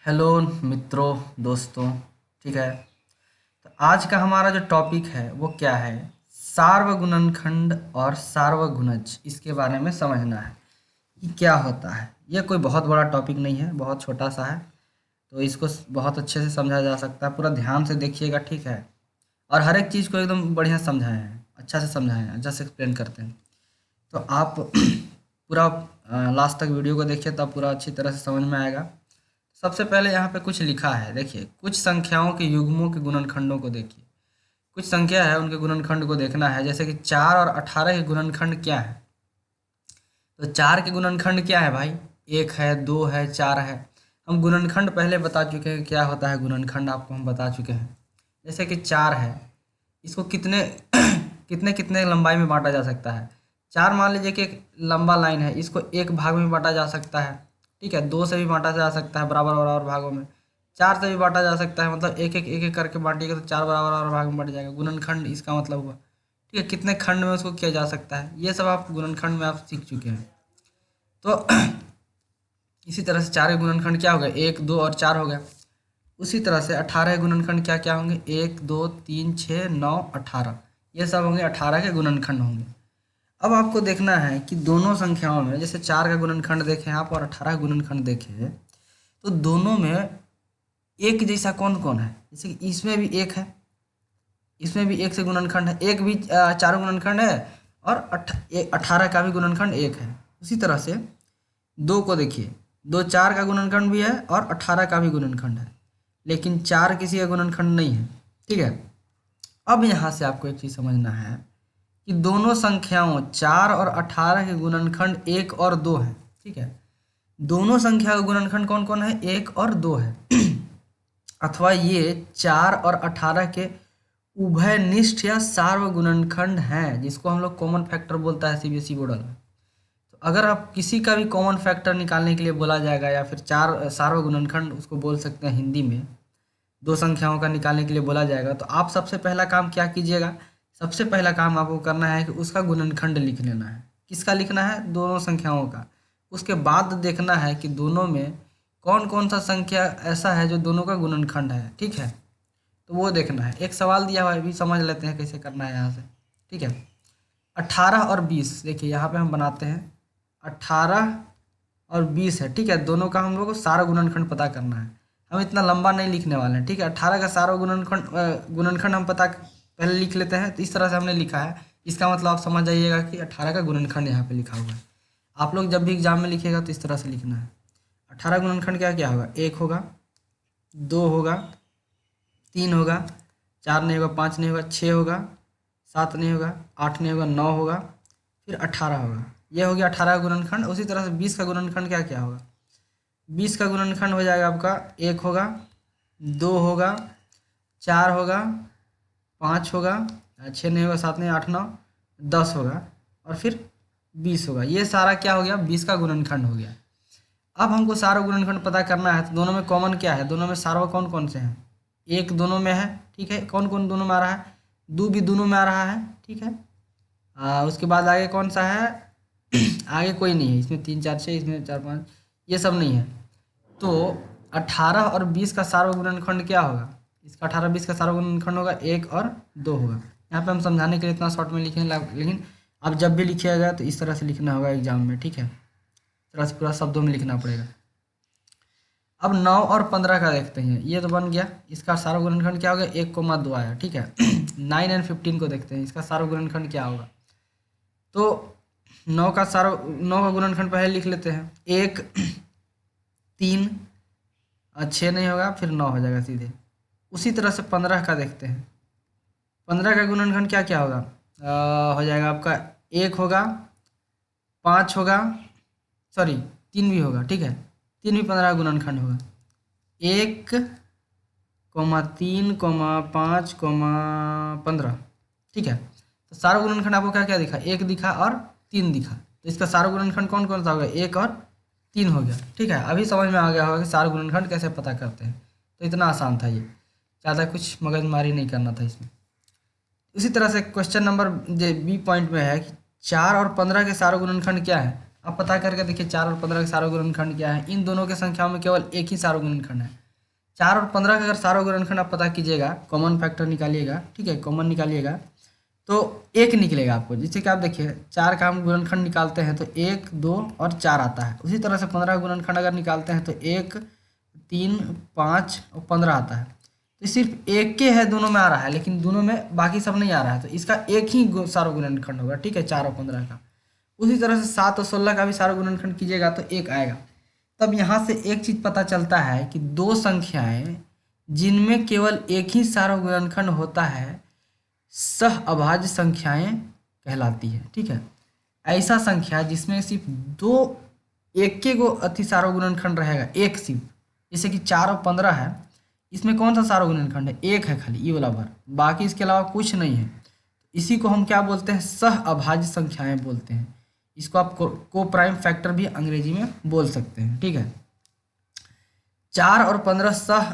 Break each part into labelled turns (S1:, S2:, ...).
S1: Hello मित्रों, दोस्तों। ठीक है। तो आज का हमारा जो टॉपिक है वो क्या है? सार्वगुणनखंड और सार्वगुणज, इसके बारे में समझना है कि क्या होता है। ये कोई बहुत बड़ा टॉपिक नहीं है, बहुत छोटा सा है। तो इसको बहुत अच्छे से समझा जा सकता है। पूरा ध्यान से देखिएगा, ठीक है। और हर एक चीज़ को एकदम बढ़िया समझाए हैं, अच्छा से समझाए हैं, अच्छा से एक्सप्लेन करते हैं। तो आप पूरा लास्ट तक वीडियो को देखिए, तब पूरा अच्छी तरह से समझ में आएगा। सबसे पहले यहाँ पे कुछ लिखा है, देखिए। कुछ संख्याओं के युग्मों के गुणनखंडों को देखिए। कुछ संख्या है, उनके गुणनखंड को देखना है। जैसे कि 4 और 18 के गुणनखंड क्या है? तो 4 के गुणनखंड क्या है भाई? 1 है, 2 है, 4 है। हम गुणनखंड पहले बता चुके हैं, क्या होता है गुणनखंड, आपको हम बता चुके हैं। जैसे कि 4 है, इसको कितने कितने कितने लंबाई में बांटा जा सकता है? 4 मान लीजिए कि एक लंबा लाइन है, इसको एक भाग में बांटा जा सकता है। ठीक है, 2 से भी बांटा जा सकता है बराबर बराबर भागों में। 4 से भी बांटा जा सकता है, मतलब एक एक करके बांटिएगा तो 4 बराबर बराबर भाग में बट जाएगा। गुणनखंड इसका मतलब हुआ। ठीक है, कितने खंड में उसको किया जा सकता है, ये सब आप गुणनखंड में आप सीख चुके हैं। तो इसी तरह से 4 के गुणनखंड क्या हो गया? 1, 2 और 4 हो गया। उसी तरह से 18 के गुणनखंड क्या क्या होंगे? 1, 2, 3, 6, 9, 18। ये सब होंगे 18 के गुणनखंड होंगे। अब आपको देखना है कि दोनों संख्याओं में, जैसे 4 का गुणनखंड देखें आप और 18 का गुणनखंड देखें, तो दोनों में एक जैसा कौन कौन है? जैसे कि इसमें भी एक है, इसमें भी एक से गुणनखंड है, एक भी 4 गुणनखंड है, और 18 का भी गुणनखंड एक है। उसी तरह से 2 को देखिए, 2 4 का गुणनखंड भी है और 18 का भी गुणनखंड है, लेकिन 4 किसी का गुणनखंड नहीं है। ठीक है। अब यहाँ से आपको एक चीज़ समझना है कि दोनों संख्याओं 4 और 18 के गुणनखंड 1 और 2 है। ठीक है, दोनों संख्या का गुणनखंड कौन कौन है? 1 और 2 है। अथवा ये 4 और 18 के उभयनिष्ठ या सार्वगुणनखंड हैं, जिसको हम लोग कॉमन फैक्टर बोलता है सीबीएसई बोर्ड वाला। तो अगर आप किसी का भी कॉमन फैक्टर निकालने के लिए बोला जाएगा, या फिर 4 सार्वगुणनखंड उसको बोल सकते हैं हिंदी में, दो संख्याओं का निकालने के लिए बोला जाएगा, तो आप सबसे पहला काम क्या कीजिएगा? सबसे पहला काम आपको करना है कि उसका गुणनखंड लिख लेना है। किसका लिखना है? दोनों संख्याओं का। उसके बाद देखना है कि दोनों में कौन कौन सा संख्या ऐसा है जो दोनों का गुणनखंड है। ठीक है, तो वो देखना है। एक सवाल दिया हुआ है, अभी समझ लेते हैं कैसे करना है यहाँ से। ठीक है, 18 और 20, देखिए यहाँ पे हम बनाते हैं। 18 और 20 है, ठीक है। दोनों का हम लोग को सारा गुणनखंड पता करना है। हम इतना लंबा नहीं लिखने वाले हैं, ठीक है। 18 का सारा गुणनखंड हम पता पहले लिख लेते हैं। तो इस तरह से हमने लिखा है, इसका मतलब आप समझ जाइएगा कि 18 का गुणनखंड यहाँ पे लिखा हुआ है। आप लोग जब भी एग्जाम में लिखिएगा तो इस तरह से लिखना है। 18 गुणनखंड क्या क्या होगा? 1 होगा, 2 होगा, 3 होगा, 4 नहीं होगा, 5 नहीं होगा, 6 होगा, 7 नहीं होगा, 8 नहीं होगा, 9 होगा, फिर 18 होगा। ये हो गया 18 का गुणनखंड। उसी तरह से 20 का गुणनखंड क्या क्या होगा? 20 का गुणनखंड हो जाएगा आपका 1 होगा, 2 होगा, 4 होगा, 5 होगा, 6 नहीं होगा, 7 नहीं, 8 9, 10 होगा, और फिर 20 होगा। ये सारा क्या हो गया? 20 का गुणनखंड हो गया। अब हमको सारा गुणनखंड पता करना है, तो दोनों में कॉमन क्या है? दोनों में सार्वक कौन कौन से हैं? एक दोनों में है, ठीक है। कौन कौन दोनों में आ रहा है? दो भी दोनों में आ रहा है, ठीक है। उसके बाद आगे कौन सा है? आगे कोई नहीं है इसमें। 3 4 6, इसमें 4 5, ये सब नहीं है। तो 18 और 20 का सार्वगुणनखंड क्या होगा? इसका 18 20 का सार्वगुणनखंड होगा 1 और 2 होगा। यहाँ पे हम समझाने के लिए इतना शॉर्ट में लिखे हैं, लेकिन अब जब भी लिखिएगा तो इस तरह से लिखना होगा एग्जाम में, ठीक है। इस तरह से पूरा शब्दों में लिखना पड़ेगा। अब 9 और 15 का देखते हैं। ये तो बन गया, इसका सार्वगुणनखंड क्या होगा? 1, 2 आया, ठीक है। 9 एंड 15 को देखते हैं, इसका सार्वगुणनखंड क्या होगा? तो 9 का गुणनखंड पहले लिख लेते हैं। 1, 3, 6 नहीं होगा, फिर 9 हो जाएगा सीधे। उसी तरह से 15 का देखते हैं। 15 का गुणनखंड क्या क्या होगा? हो जाएगा आपका 1 होगा, 5 होगा, सॉरी 3 भी होगा, ठीक है। 3 भी 15 का गुणनखंड होगा। 1, 3, 5, 15, ठीक है। तो सारा गुणनखंड आपको क्या क्या दिखा? 1 दिखा और 3 दिखा। तो इसका सारा गुणनखंड कौन कौन सा होगा? 1 और 3 हो गया, ठीक है। अभी समझ में आ गया होगा कि सारा गुणनखंड कैसे पता करते हैं। तो इतना आसान था ये, ज़्यादा कुछ मगजमारी नहीं करना था इसमें। इसी तरह से क्वेश्चन नंबर बी पॉइंट में है कि 4 और 15 के सारा गुणनखंड क्या है? अब पता करके देखिए 4 और 15 का सार्वत्रिक गुणनखंड क्या है। इन दोनों की संख्याओं में केवल एक ही सार्वत्रिक गुणनखंड है। 4 और 15 का अगर सार्वत्रिक गुणनखंड आप पता कीजिएगा, कॉमन फैक्टर निकालिएगा, ठीक है, कॉमन निकालिएगा तो एक निकलेगा आपको। जैसे कि आप देखिए 4 का हम गुणनखंड निकालते हैं तो 1, 2 और 4 आता है। उसी तरह से 15 का गुणनखंड अगर निकालते हैं तो 1, 3, 5 और 15 आता है। तो सिर्फ एक के है दोनों में आ रहा है, लेकिन दोनों में बाकी सब नहीं आ रहा है, तो इसका एक ही सार्वत्रिक गुणनखंड होगा, ठीक है, 4 और 15 का। उसी तरह से 7 और 16 का भी सार्वत्रिक गुणनखंड कीजिएगा तो एक आएगा। तब यहाँ से एक चीज़ पता चलता है कि दो संख्याएं जिनमें केवल एक ही सार्वत्रिक गुणनखंड होता है सह अभाज्य संख्याएं कहलाती है, ठीक है। ऐसा संख्या जिसमें सिर्फ दो एक के को अति सार्वत्रिक गुणनखंड रहेगा, एक सिर्फ, जैसे कि 4 और 15 है, इसमें कौन सा सार्वत्रिक गुणनखंड है, एक है खाली, ये वाला भर, बाकी इसके अलावा कुछ नहीं है। इसी को हम क्या बोलते हैं, सह अभाज्य संख्याएं बोलते हैं। इसको आप को प्राइम फैक्टर भी अंग्रेजी में बोल सकते हैं, ठीक है। 4 और 15 सह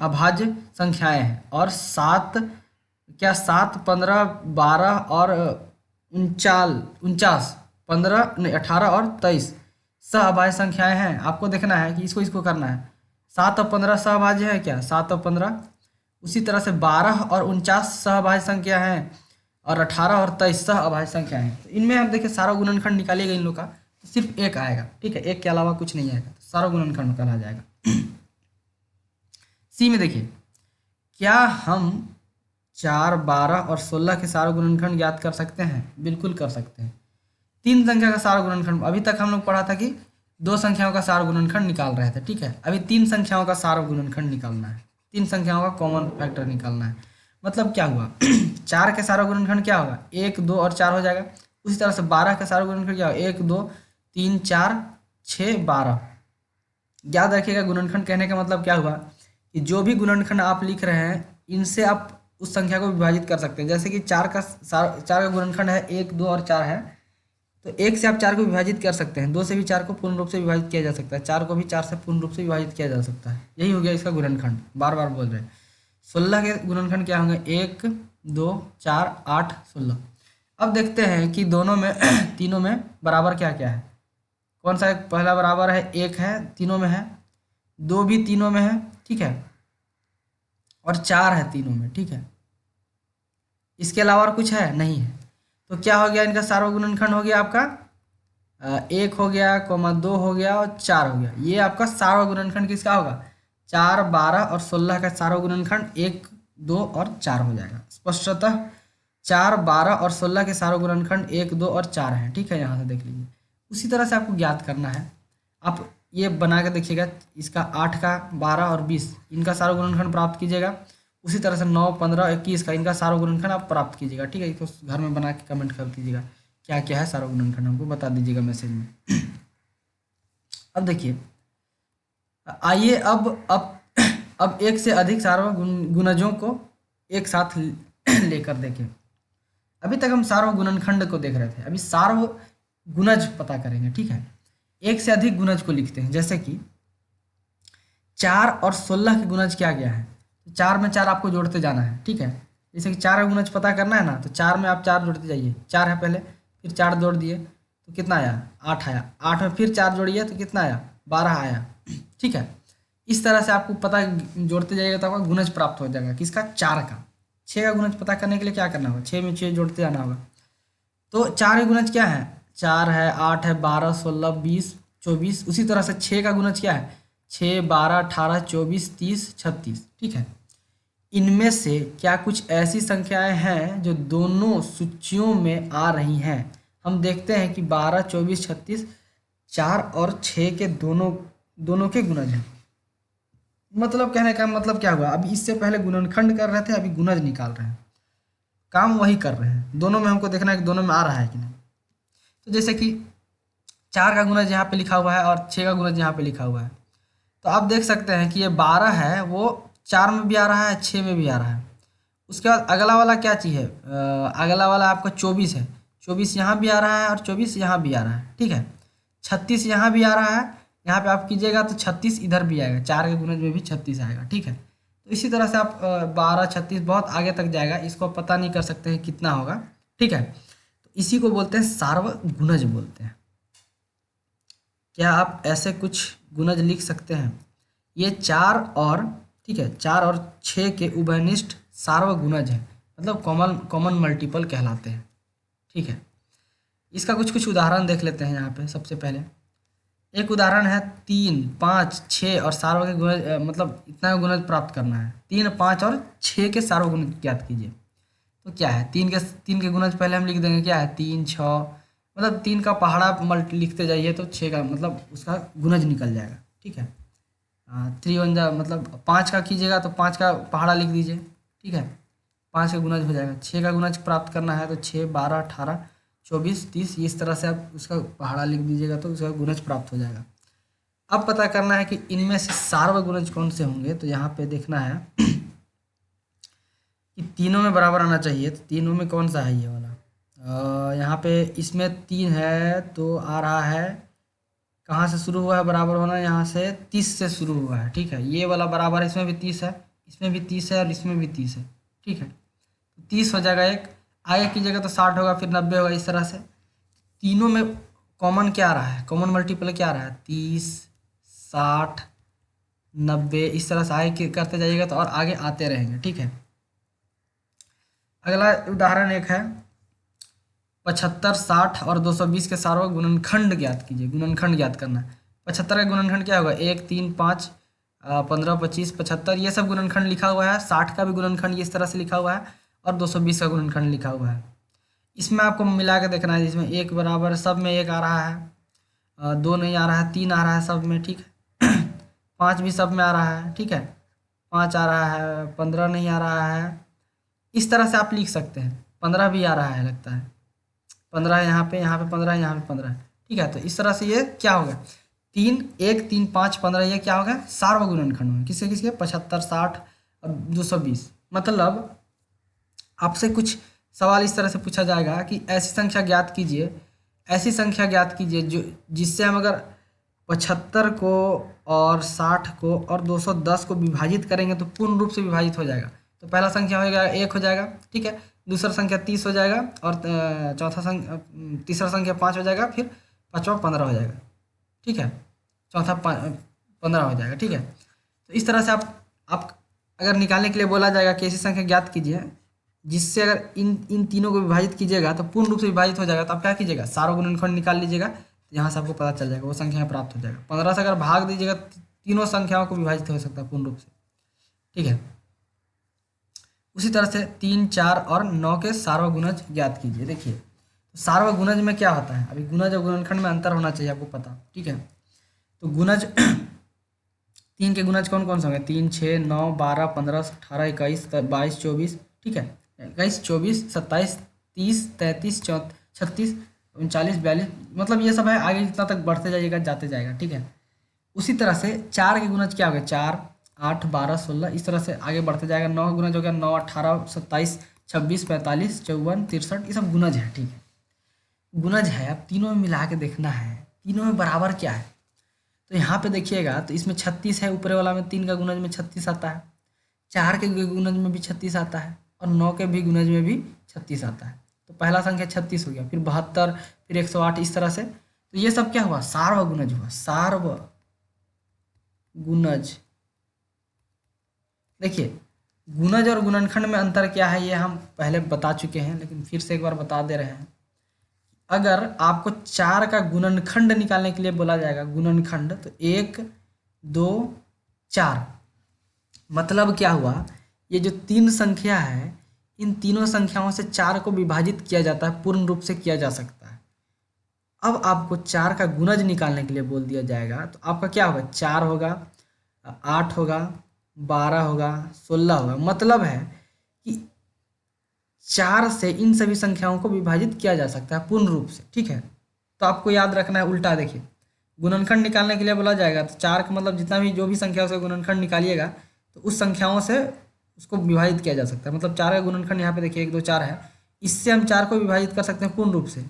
S1: अभाज्य संख्याएं हैं और 7 क्या 7, 15, 12 और 49, 15 नहीं 18 और 23 सहअभाज्य संख्याएं हैं। आपको देखना है कि इसको करना है। 7 और 15 सहअभाज्य है क्या, 7 और 15। उसी तरह से 12 और 49 सहअभाज्य संख्या हैं और 18 और 23 सहअभाज्य संख्या हैं। तो इनमें आप देखिए सारा गुणनखंड निकालिएगा इन लोग का तो सिर्फ एक आएगा, ठीक है, एक के अलावा कुछ नहीं आएगा, तो सारा गुणनखंड निकाला जाएगा। सी में देखिए, क्या हम 4, 12 और 16 के सारा गुणनखंड ज्ञात कर सकते हैं? बिल्कुल कर सकते हैं। 3 संख्या का सारा गुणनखंड, अभी तक हम लोग पढ़ा था कि 2 संख्याओं का सारा गुणनखंड निकाल रहे थे, ठीक है। अभी 3 संख्याओं का सारा गुणनखंड निकालना है, 3 संख्याओं का कॉमन फैक्टर निकालना है। मतलब क्या हुआ 4 के सारा गुणनखंड क्या होगा, 1, 2 और 4 हो जाएगा। उसी तरह से 12 का सारा गुणनखंड क्या होगा, 1, 2, 3, 4, 6, 12। याद रखिएगा गुणनखंड कहने का मतलब क्या हुआ कि जो भी गुणनखंड आप लिख रहे हैं इनसे आप उस संख्या को विभाजित कर सकते हैं। जैसे कि 4 का गुणनखंड है 1, 2 और 4 है, तो 1 से आप 4 को विभाजित कर सकते हैं, 2 से भी 4 को पूर्ण रूप से विभाजित किया जा सकता है, 4 को भी 4 से पूर्ण रूप से विभाजित किया जा सकता है। यही हो गया इसका गुणनखंड, बार बार बोल रहे हैं। 16 के गुणनखंड क्या होंगे, 1, 2, 4, 8, 16। अब देखते हैं कि दोनों में तीनों में बराबर क्या क्या है। कौन सा एक पहला बराबर है, 1 है, तीनों में है, 2 भी तीनों में है, ठीक है, और 4 है तीनों में, ठीक है। इसके अलावा और कुछ है नहीं है। तो क्या हो गया, इनका सार्वत्रिक गुणनखंड हो गया आपका 1 हो गया, 2 हो गया और 4 हो गया। ये आपका सार्वत्रिक गुणनखंड किसका होगा, 4, 12 और 16 का सार्वत्रिक गुणनखंड 1, 2 और 4 हो जाएगा। स्पष्टतः 4, 12 और 16 के सार्वत्रिक गुणनखंड 1, 2 और 4 हैं, ठीक है, यहाँ से देख लीजिए। उसी तरह से आपको ज्ञात करना है, आप ये बना के देखिएगा, इसका 8 का 12 और 20 इनका सार्वत्रिक गुणनखंड प्राप्त कीजिएगा। उसी तरह से 9, 15, 21 का इनका सार्वत्रिक गुणनखंड आप प्राप्त कीजिएगा, ठीक है। इसको घर में बना के कमेंट कर दीजिएगा क्या क्या है सार्वत्रिक गुणनखंड, हमको बता दीजिएगा मैसेज में। अब देखिए, आइए अब एक से अधिक सार्वत्रिक गुणजों को एक साथ लेकर देखें। अभी तक हम सार्वत्रिक गुणनखंड को देख रहे थे, अभी सार्वत्रिक गुणज पता करेंगे, ठीक है। एक से अधिक गुणज को लिखते हैं, जैसे कि 4 और 16 के गुणज क्या क्या है। 4 में 4 आपको जोड़ते जाना है, ठीक है। जैसे कि 4 का गुणज पता करना है ना, तो 4 में आप 4 जोड़ते जाइए। 4 है पहले, फिर 4 जोड़ दिए तो कितना आया, 8 आया। 8 में फिर 4 जोड़िए तो कितना आया, 12 आया, ठीक है। इस तरह से आपको पता जोड़ते जाइएगा तो आपका गुणज प्राप्त हो जाएगा किसका, 4 का। 6 का गुणज पता करने के लिए क्या करना होगा, 6 में 6 जोड़ते जाना होगा। तो 4 के गुणज क्या है, 4 है, 8 है, 12, 16, 20, 24। उसी तरह से 6 का गुणज क्या है, 6, 12, 18, 24, 30, 36, ठीक है। इनमें से क्या कुछ ऐसी संख्याएं हैं जो दोनों सूचियों में आ रही हैं। हम देखते हैं कि 12, 24, 36 4 और 6 के दोनों के गुणज हैं। मतलब कहने का मतलब क्या हुआ, अभी इससे पहले गुणनखंड कर रहे थे, अभी गुणज निकाल रहे हैं, काम वही कर रहे हैं। दोनों में हमको देखना है कि दोनों में आ रहा है कि नहीं। तो जैसे कि 4 का गुणज यहाँ पे लिखा हुआ है और 6 का गुणज यहाँ पे लिखा हुआ है, तो आप देख सकते हैं कि ये 12 है, वो 4 में भी आ रहा है, 6 में भी आ रहा है। उसके बाद अगला वाला क्या चीज़ है, अगला वाला आपका 24 है। 24 यहाँ भी आ रहा है और 24 यहाँ भी आ रहा है, ठीक है। 36 यहाँ भी आ रहा है, यहाँ पे आप कीजिएगा तो 36 इधर भी आएगा, 4 के गुणज में भी 36 आएगा, ठीक है। तो इसी तरह से आप 12, 36 बहुत आगे तक जाएगा, इसको आप पता नहीं कर सकते हैं कितना होगा, ठीक है। तो इसी को बोलते हैं सार्वगुणज बोलते हैं। क्या आप ऐसे कुछ गुणज लिख सकते हैं? ये 4 और, ठीक है, 4 और 6 के उभयनिष्ठ सार्वगुणज हैं, मतलब कॉमन कॉमन मल्टीपल कहलाते हैं। ठीक है, इसका कुछ कुछ उदाहरण देख लेते हैं यहाँ पे। सबसे पहले एक उदाहरण है 3, 5, 6 और सार्वग के गुणज, मतलब इतना गुणज प्राप्त करना है। 3, 5 और 6 के सार्वगुणज ज्ञात कीजिए। तो क्या है, 3 के गुणज पहले हम लिख देंगे। क्या है, 3, 6, मतलब 3 का पहाड़ा मल्ट लिखते जाइए तो 6 का मतलब उसका गुणज निकल जाएगा। ठीक है, 3 वन जा मतलब 5 का कीजिएगा तो 5 का पहाड़ा लिख दीजिए। ठीक है, 5 का गुणज हो जाएगा। 6 का गुणज प्राप्त करना है तो 6, 12, 18, 24, 30, इस तरह से आप उसका पहाड़ा लिख दीजिएगा तो उसका गुणज प्राप्त हो जाएगा। अब पता करना है कि इनमें से सार्वगुणज कौन से होंगे। तो यहाँ पे देखना है कि तीनों में बराबर आना चाहिए। तो तीनों में कौन सा है ये वाला? यहाँ पे इसमें 3 है तो आ रहा है, कहाँ से शुरू हुआ है बराबर होना? यहाँ से 30 से शुरू हुआ है। ठीक है, ये वाला बराबर है, इसमें भी 30 है, इसमें भी 30 है और इसमें भी 30 है। ठीक है, तो 30 हो जाएगा। एक आगे की जगह तो 60 होगा, फिर 90 होगा, इस तरह से। तीनों में कॉमन क्या आ रहा है? कॉमन मल्टीपल क्या आ रहा है? 30, 60, 90, इस तरह से आगे करते जाइएगा तो और आगे आते रहेंगे। ठीक है, अगला उदाहरण एक है 75, 60 और 220 के सार्वग गुणनखंड ज्ञात कीजिए। गुणनखंड ज्ञात करना है। 75 का गुणनखंड क्या होगा? 1, 3, 5, 15, 25, 75, ये सब गुणनखंड लिखा हुआ है। 60 का भी गुणनखंड इस तरह से लिखा हुआ है और 220 का गुणनखंड लिखा हुआ है। इसमें आपको मिला के देखना है, जिसमें एक बराबर सब में एक आ रहा है, 2 नहीं आ रहा है, 3 आ रहा है सब में। ठीक है, 5 भी सब में आ रहा है। ठीक है, 5 आ रहा है, 15 नहीं आ रहा है। इस तरह से आप लिख सकते हैं। 15 भी आ रहा है लगता है, 15 यहाँ पे, यहाँ पे 15 है, यहाँ पे 15 है। ठीक है, तो इस तरह से ये क्या होगा? 3, 1, 3, 5, 15, ये क्या होगा? सार्वगुणनखंड में किसके किसके? 75, 60 और 220। मतलब आपसे कुछ सवाल इस तरह से पूछा जाएगा कि ऐसी संख्या ज्ञात कीजिए, ऐसी संख्या ज्ञात कीजिए जो जिससे हम अगर 75 को और 60 को और 210 को विभाजित करेंगे तो पूर्ण रूप से विभाजित हो जाएगा। तो पहला संख्या हो जाएगा 1 हो जाएगा। ठीक है, दूसरा संख्या 30 हो जाएगा और तीसरा संख्या 5 हो जाएगा, फिर पाँचवा 15 हो जाएगा। ठीक है, चौथा 15 हो जाएगा। ठीक है, तो इस तरह से आप अगर निकालने के लिए बोला जाएगा कि ऐसी संख्या ज्ञात कीजिए जिससे अगर इन इन तीनों को विभाजित कीजिएगा तो पूर्ण रूप से विभाजित हो जाएगा, तो आप क्या कीजिएगा? सार्वगुणनखंड निकाल लीजिएगा, तो यहाँ से आपको पता चल जाएगा, वो संख्या प्राप्त हो जाएगा। 15 से अगर भाग दीजिएगा तीनों संख्याओं को विभाजित हो सकता है पूर्ण रूप से। ठीक है, उसी तरह से 3, 4 और 9 के सार्वगुणज ज्ञात कीजिए। देखिए, तो सार्वगुणज में क्या होता है? अभी गुणज और गुणनखंड में अंतर होना चाहिए आपको पता। ठीक है, तो गुणज 3 के गुणज कौन कौन से होंगे? 3, 6, 9, 12, 15, 18, 21, 22, 24। ठीक है, 21, 24, 27, 30, 33, 36, 39, 42, मतलब ये सब है। आगे जितना तक बढ़ते जाइएगा जाते जाएगा। ठीक है, उसी तरह से 4 के गुणज क्या हो गए? 4, 8, 12, 16, इस तरह से आगे बढ़ते जाएगा। 9 का गुणज हो गया 9, 18, 27, 26, 45, 54, 63, ये सब गुणज है। ठीक है, गुणज है। अब तीनों में मिला के देखना है तीनों में बराबर क्या है। तो यहाँ पे देखिएगा तो इसमें 36 है, ऊपरे वाला में 3 का गुणज में 36 आता है, 4 के गुणज में भी 36 आता है और 9 के भी गुणज में भी 36 आता है। तो पहला संख्या 36 हो गया, फिर 72, फिर 108, इस तरह से। तो ये सब क्या हुआ? सार्वगुणज हुआ। सार्वगुणज। देखिए, गुणज और गुणनखंड में अंतर क्या है ये हम पहले बता चुके हैं, लेकिन फिर से एक बार बता दे रहे हैं। अगर आपको 4 का गुणनखंड निकालने के लिए बोला जाएगा, गुणनखंड, तो 1, 2, 4, मतलब क्या हुआ? ये जो 3 संख्या है, इन तीनों संख्याओं से 4 को विभाजित किया जाता है, पूर्ण रूप से किया जा सकता है। अब आपको 4 का गुणज निकालने के लिए बोल दिया जाएगा, तो आपका क्या होगा? 4 होगा, 8 होगा, 12 होगा, 16 होगा। मतलब है कि 4 से इन सभी संख्याओं को विभाजित किया जा सकता है पूर्ण रूप से। ठीक है, तो आपको याद रखना है उल्टा। देखिए, गुणनखंड निकालने के लिए बोला जाएगा तो 4 का मतलब जितना भी जो भी संख्या उसका गुणनखंड निकालिएगा तो उस संख्याओं से उसको विभाजित किया जा सकता है। मतलब 4 का गुणनखंड यहाँ पे देखिए 1, 2, 4 है, इससे हम 4 को विभाजित कर सकते हैं पूर्ण रूप से।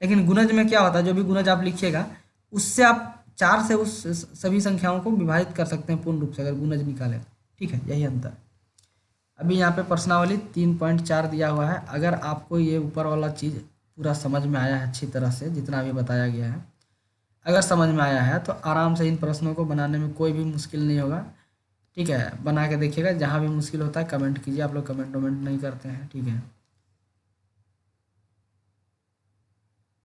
S1: लेकिन गुणज में क्या होता है? जो भी गुणज आप लिखिएगा उससे आप 4 से उस सभी संख्याओं को विभाजित कर सकते हैं पूर्ण रूप से, अगर गुणज निकालें। ठीक है, यही अंतर। अभी यहाँ पे प्रश्नावली 3.4 दिया हुआ है। अगर आपको ये ऊपर वाला चीज़ पूरा समझ में आया है अच्छी तरह से, जितना अभी बताया गया है, अगर समझ में आया है तो आराम से इन प्रश्नों को बनाने में कोई भी मुश्किल नहीं होगा। ठीक है, बना के देखिएगा। जहाँ भी मुश्किल होता है कमेंट कीजिए, आप लोग कमेंट वमेंट नहीं करते हैं। ठीक है।